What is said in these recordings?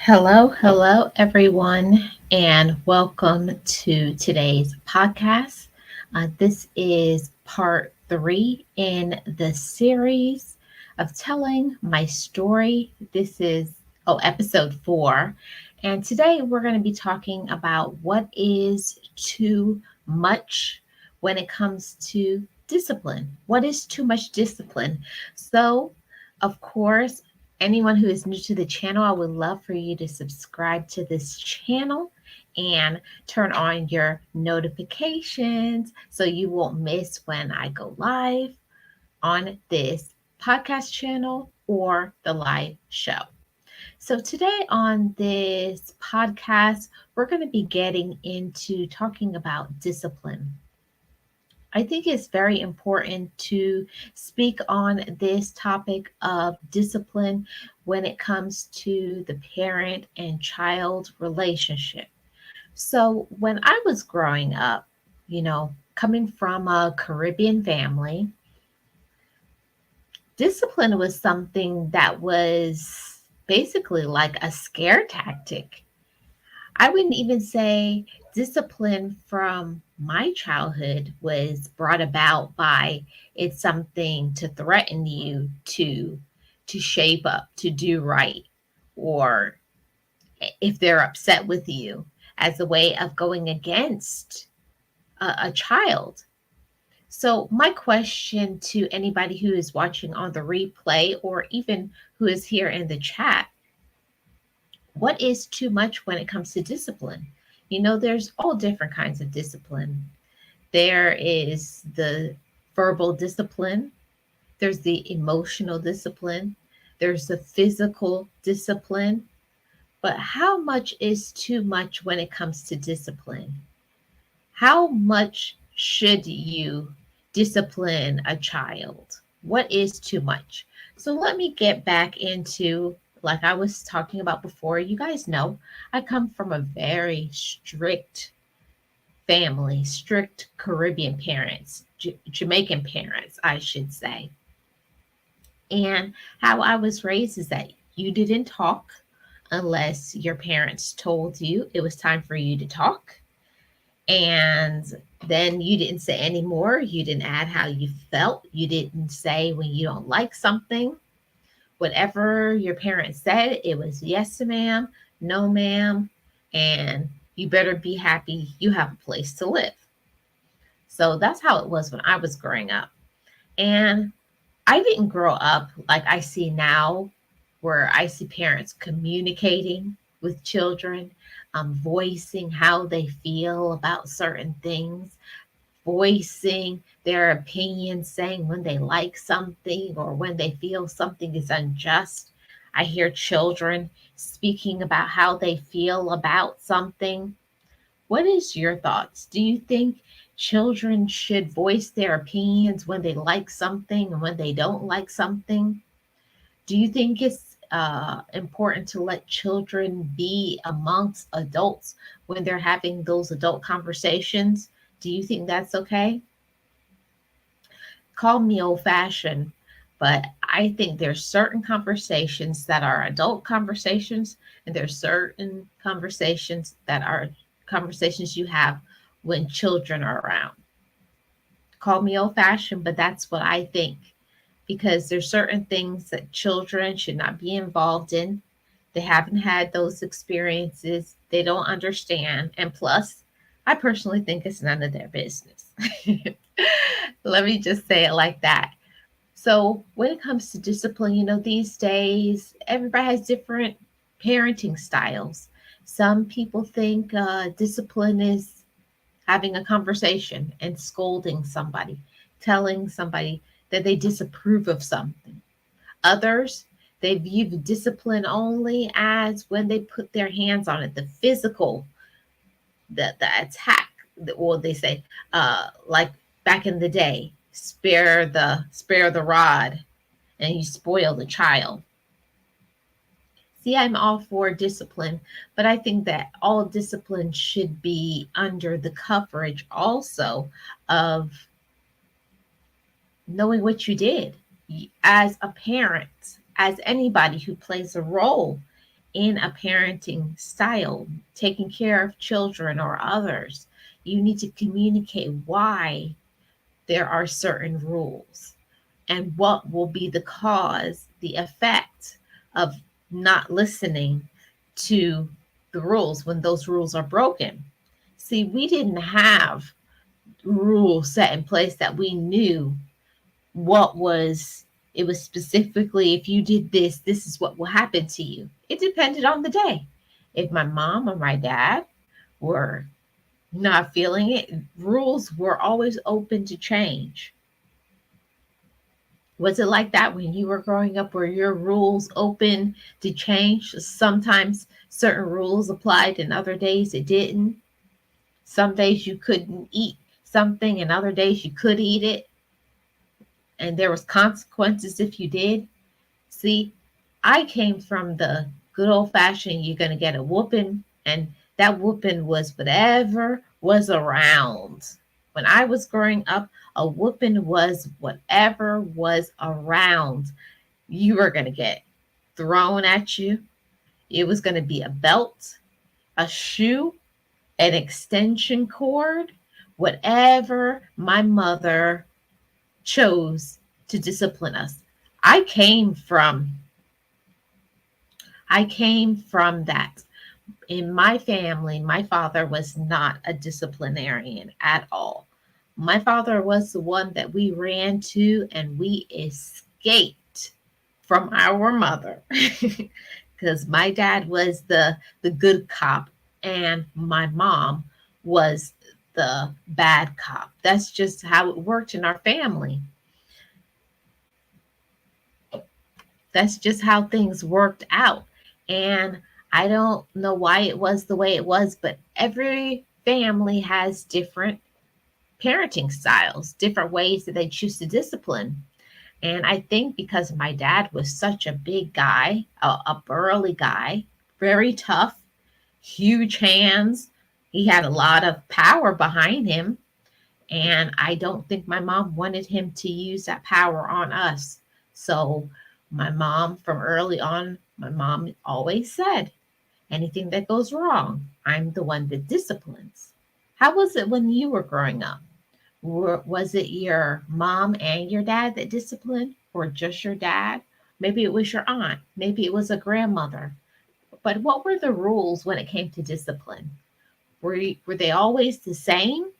Hello, everyone, and welcome to today's podcast. This is part three in the series of telling my story. This is, episode 4. And today we're going to be talking about what is too much when it comes to discipline. What is too much discipline? So, of course, anyone who is new to the channel, I would love for you to subscribe to this channel and turn on your notifications so you won't miss when I go live on this podcast channel or the live show. So, today on this podcast, we're going to be getting into talking about discipline. I think it's very important to speak on this topic of discipline when it comes to the parent and child relationship. So, when I was growing up, coming from a Caribbean family, discipline was something that was basically like a scare tactic. I wouldn't even say discipline from my childhood was brought about by it's something to threaten you to shape up, to do right, or if they're upset with you as a way of going against a child. So my question to anybody who is watching on the replay or even who is here in the chat, what is too much when it comes to discipline? There's all different kinds of discipline. There is the verbal discipline, there's the emotional discipline, there's the physical discipline. But how much is too much when it comes to discipline? How much should you discipline a child? What is too much? So let me get back into, like I was talking about before. You guys know I come from a very strict family, strict Caribbean parents, Jamaican parents, I should say. And how I was raised is that you didn't talk unless your parents told you it was time for you to talk. And then you didn't say anymore. You didn't add how you felt. You didn't say when you don't like something. Whatever your parents said, it was yes, ma'am, no, ma'am, and you better be happy you have a place to live. So that's how it was when I was growing up. And I didn't grow up like I see now, where I see parents communicating with children, voicing how they feel about certain things, voicing their opinion, saying when they like something or when they feel something is unjust. I hear children speaking about how they feel about something. What is your thoughts? Do you think children should voice their opinions when they like something and when they don't like something? Do you think it's important to let children be amongst adults when they're having those adult conversations? Do you think that's okay? Call me old fashioned, but I think there's certain conversations that are adult conversations, and there's certain conversations that are conversations you have when children are around. Call me old fashioned, but that's what I think, because there's certain things that children should not be involved in. They haven't had those experiences. They don't understand. And plus, I personally think it's none of their business. Let me just say it like that. So, when it comes to discipline, these days, everybody has different parenting styles. Some people think discipline is having a conversation and scolding somebody, telling somebody that they disapprove of something. Others, they view the discipline only as when they put their hands on it, the physical, the attack, or they say, like back in the day, spare the rod, and you spoil the child. See, I'm all for discipline, but I think that all discipline should be under the coverage also of knowing what you did as a parent, as anybody who plays a role in a parenting style, taking care of children or others, you need to communicate why there are certain rules and what will be the cause, the effect of not listening to the rules when those rules are broken. See, we didn't have rules set in place that we knew what was, it was specifically, if you did this, this is what will happen to you. It depended on the day. If my mom or my dad were not feeling it, rules were always open to change. Was it like that when you were growing up? Were your rules open to change? Sometimes certain rules applied and other days it didn't. Some days you couldn't eat something and other days you could eat it, and there was consequences if you did. See, I came from the good old fashioned, you're going to get a whooping, and that whooping was whatever was around. When I was growing up, a whooping was whatever was around. You were going to get thrown at you. It was going to be a belt, a shoe, an extension cord, whatever my mother chose to discipline us. I came from I came from that. In my family, my father was not a disciplinarian at all. My father was the one that we ran to and we escaped from our mother because my dad was the good cop and my mom was the bad cop. That's just how it worked in our family. That's just how things worked out. And I don't know why it was the way it was, but every family has different parenting styles, different ways that they choose to discipline. And I think because my dad was such a big guy, a burly guy, very tough, huge hands, he had a lot of power behind him. And I don't think my mom wanted him to use that power on us. So, my mom, from early on, my mom always said, anything that goes wrong, I'm the one that disciplines. How was it when you were growing up? Was it your mom and your dad that disciplined, or just your dad? Maybe it was your aunt, maybe it was a grandmother. But what were the rules when it came to discipline? Were they always the same?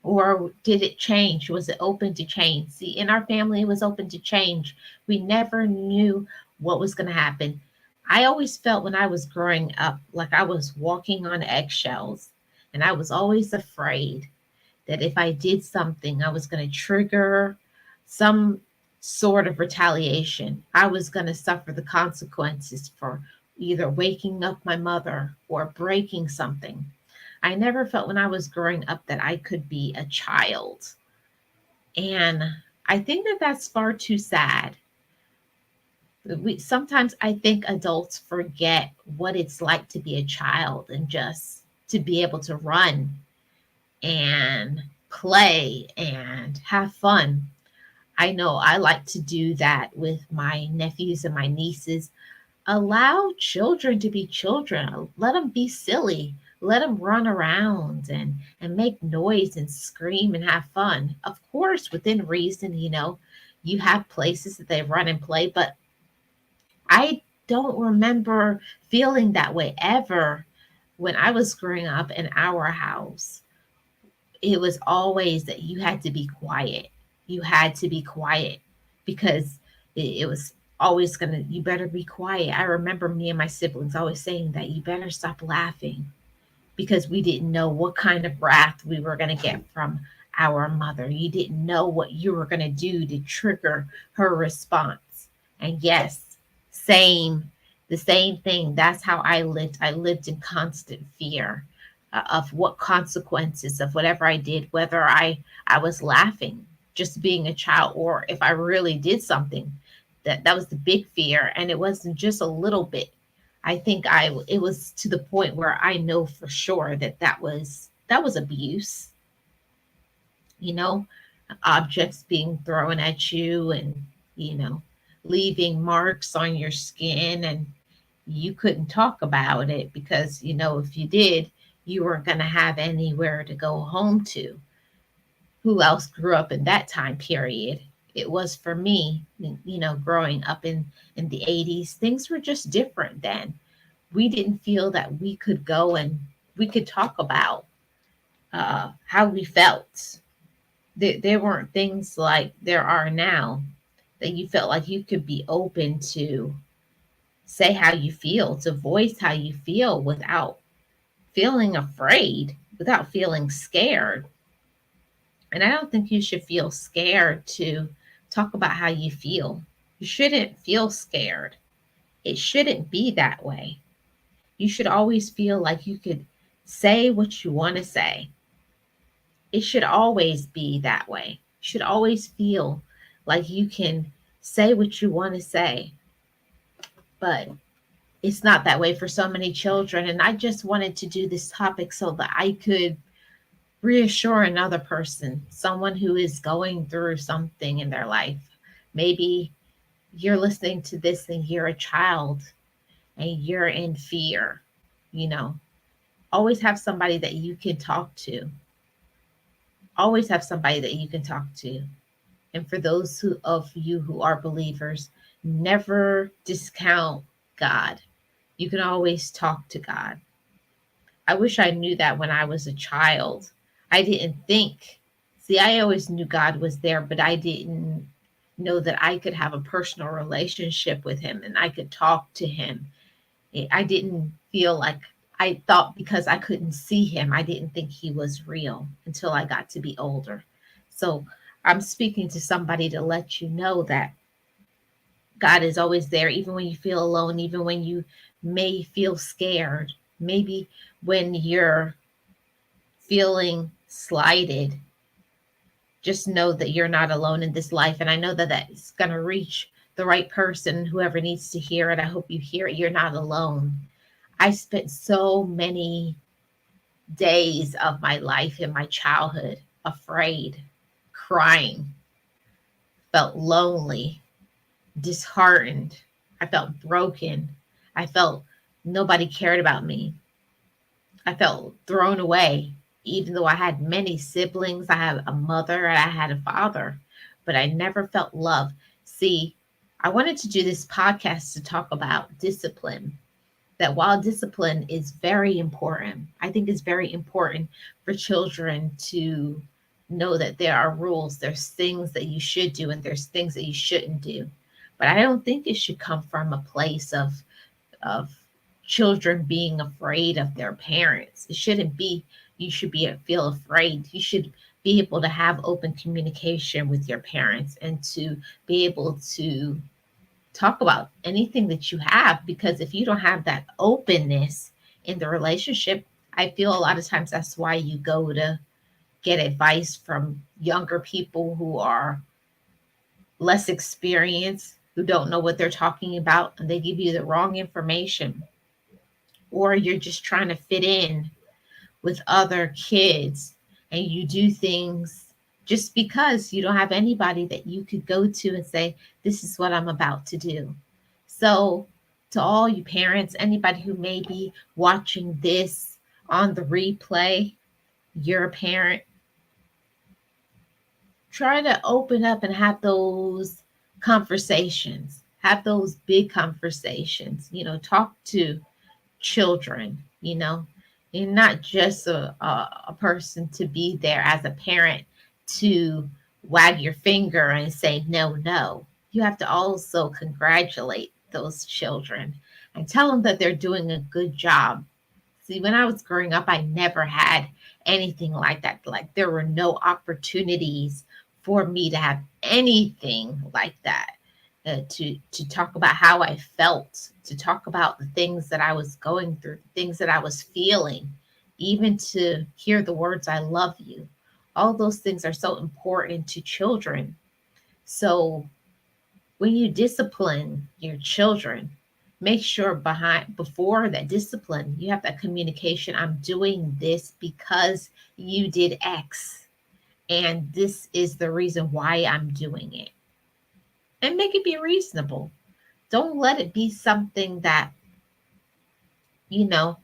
Or did it change? Was it open to change? See, in our family, it was open to change. We never knew what was going to happen. I always felt when I was growing up like I was walking on eggshells, and I was always afraid that if I did something, I was going to trigger some sort of retaliation. I was going to suffer the consequences for either waking up my mother or breaking something. I never felt when I was growing up that I could be a child. And I think that that's far too sad. Sometimes I think adults forget what it's like to be a child and just to be able to run and play and have fun. I know I like to do that with my nephews and my nieces. Allow children to be children. Let them be silly. Let them run around and make noise and scream and have fun. Of course, within reason, you have places that they run and play, but I don't remember feeling that way ever when I was growing up in our house. It was always that you had to be quiet. You had to be quiet because it was always gonna, you better be quiet. I remember me and my siblings always saying that you better stop laughing because we didn't know what kind of wrath we were gonna get from our mother. You didn't know what you were gonna do to trigger her response. And yes, same, the same thing. That's how I lived. I lived in constant fear of what consequences of whatever I did, whether I was laughing, just being a child, or if I really did something. That was the big fear, and it wasn't just a little bit. I think I it was to the point where I know for sure that that was abuse. You know, objects being thrown at you, and you know, leaving marks on your skin, and you couldn't talk about it because, if you did, you weren't going to have anywhere to go home to. Who else grew up in that time period? It was for me, growing up in the 80s, things were just different then. We didn't feel that we could go and we could talk about how we felt. There weren't things like there are now that you felt like you could be open to say how you feel, to voice how you feel without feeling afraid, without feeling scared. And I don't think you should feel scared to talk about how you feel. You shouldn't feel scared. It shouldn't be that way. You should always feel like you could say what you want to say. It should always be that way. You should always feel like you can say what you want to say. But it's not that way for so many children. And I just wanted to do this topic so that I could reassure another person, someone who is going through something in their life. Maybe you're listening to this and you're a child and you're in fear. You know, always have somebody that you can talk to. Always have somebody that you can talk to. And for those of you who are believers, never discount God. You can always talk to God. I wish I knew that when I was a child. I didn't think. See, I always knew God was there, but I didn't know that I could have a personal relationship with Him and I could talk to Him. I didn't feel like, I thought because I couldn't see Him, I didn't think He was real until I got to be older. So I'm speaking to somebody to let you know that God is always there, even when you feel alone, even when you may feel scared, maybe when you're feeling slighted. Just know that you're not alone in this life. And I know that that's going to reach the right person, whoever needs to hear it. I hope you hear it. You're not alone. I spent so many days of my life in my childhood afraid, crying, felt lonely, disheartened. I felt broken. I felt nobody cared about me. I felt thrown away, even though I had many siblings. I had a mother and I had a father, but I never felt love. See, I wanted to do this podcast to talk about discipline. That while discipline is very important, I think it's very important for children to know that there are rules, there's things that you should do, and there's things that you shouldn't do. But I don't think it should come from a place of children being afraid of their parents. It shouldn't be you should be feel afraid. You should be able to have open communication with your parents and to be able to talk about anything that you have, because if you don't have that openness in the relationship, I feel a lot of times that's why you go to get advice from younger people who are less experienced, who don't know what they're talking about, and they give you the wrong information, or you're just trying to fit in with other kids and you do things just because you don't have anybody that you could go to and say, this is what I'm about to do. So, to all you parents, anybody who may be watching this on the replay, you're a parent, try to open up and have those conversations, have those big conversations, talk to children, you're not just a person to be there as a parent to wag your finger and say no, no. You have to also congratulate those children and tell them that they're doing a good job. See, when I was growing up, I never had anything like that. Like, there were no opportunities for me to have anything like that. To talk about how I felt, to talk about the things that I was going through, the things that I was feeling, even to hear the words "I love you." All those things are so important to children. So when you discipline your children, make sure before that discipline, you have that communication. I'm doing this because you did X, and this is the reason why I'm doing it. And make it be reasonable. Don't let it be something that you know,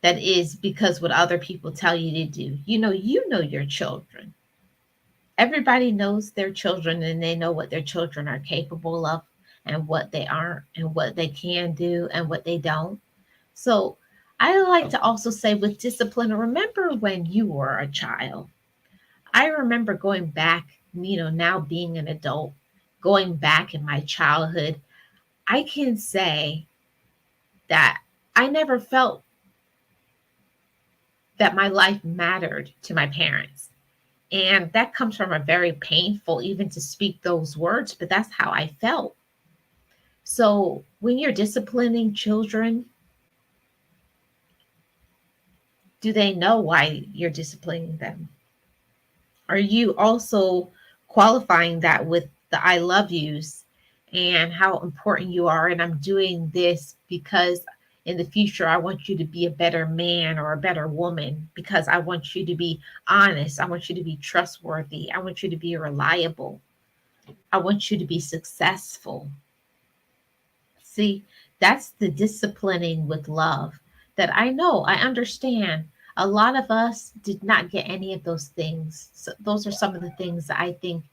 that is because what other people tell you to do. You know your children. Everybody knows their children and they know what their children are capable of and what they aren't and what they can do and what they don't. So I like to also say with discipline, remember when you were a child. I remember going back, now being an adult, going back in my childhood, I can say that I never felt that my life mattered to my parents. And that comes from a very painful, even to speak those words, but that's how I felt. So when you're disciplining children, do they know why you're disciplining them? Are you also qualifying that with the I love yous and how important you are? And I'm doing this because in the future, I want you to be a better man or a better woman because I want you to be honest. I want you to be trustworthy. I want you to be reliable. I want you to be successful. See, that's the disciplining with love that I know, I understand. A lot of us did not get any of those things. So those are some of the things that I think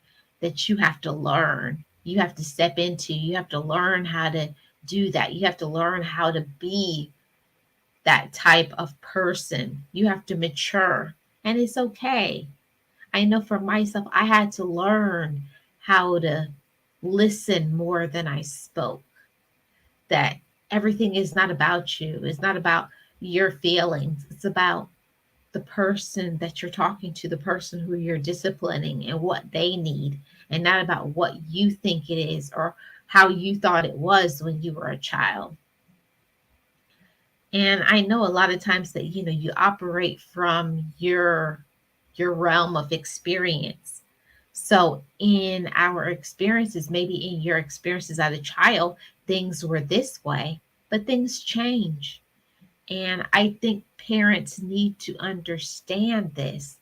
that you have to learn. You have to step into. You have to learn how to do that. You have to learn how to be that type of person. You have to mature, and it's okay. I know for myself, I had to learn how to listen more than I spoke, that everything is not about you. It's not about your feelings. It's about the person that you're talking to, the person who you're disciplining and what they need, and not about what you think it is or how you thought it was when you were a child. And I know a lot of times that you operate from your realm of experience. So in our experiences, maybe in your experiences as a child, things were this way, but things change. And I think parents need to understand this.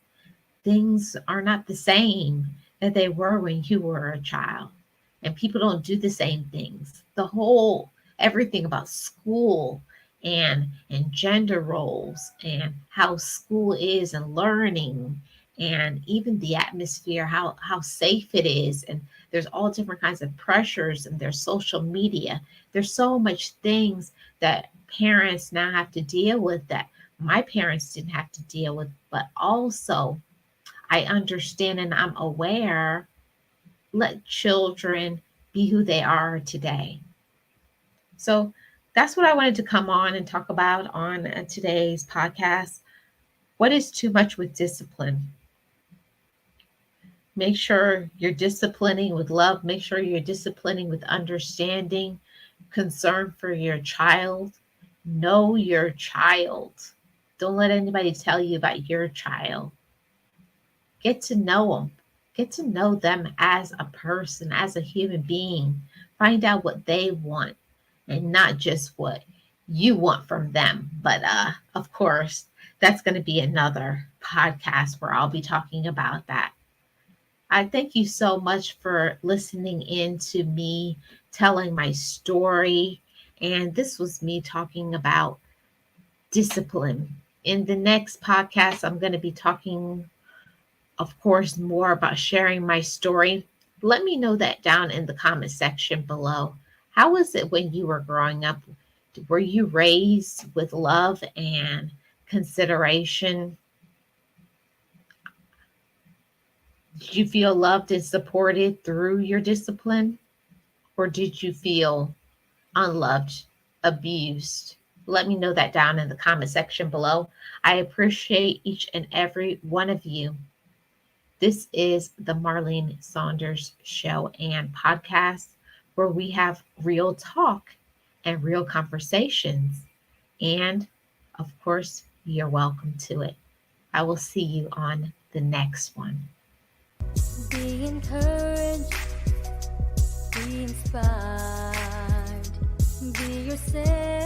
Things are not the same that they were when you were a child. And people don't do the same things. The whole everything about school and gender roles and how school is and learning and even the atmosphere, how safe it is. And there's all different kinds of pressures and there's social media. There's so much things that parents now have to deal with that my parents didn't have to deal with, but also I understand and I'm aware. Let children be who they are today. So that's what I wanted to come on and talk about on today's podcast. What is too much with discipline? Make sure you're disciplining with love. Make sure you're disciplining with understanding, concern for your child. Know your child. Don't let anybody tell you about your child. Get to know them. Get to know them as a person, as a human being. Find out what they want and not just what you want from them. But of course, that's going to be another podcast where I'll be talking about that. I thank you so much for listening in to me telling my story. And this was me talking about discipline. In the next podcast, I'm going to be talking, of course, more about sharing my story. Let me know that down in the comment section below. How was it when you were growing up? Were you raised with love and consideration? Did you feel loved and supported through your discipline? Or did you feel unloved, abused? Let me know that down in the comment section below. I appreciate each and every one of you. This is the Marlene Saunders Show and Podcast, where we have real talk and real conversations. And of course, you're welcome to it. I will see you on the next one. Be encouraged, be inspired, be yourself.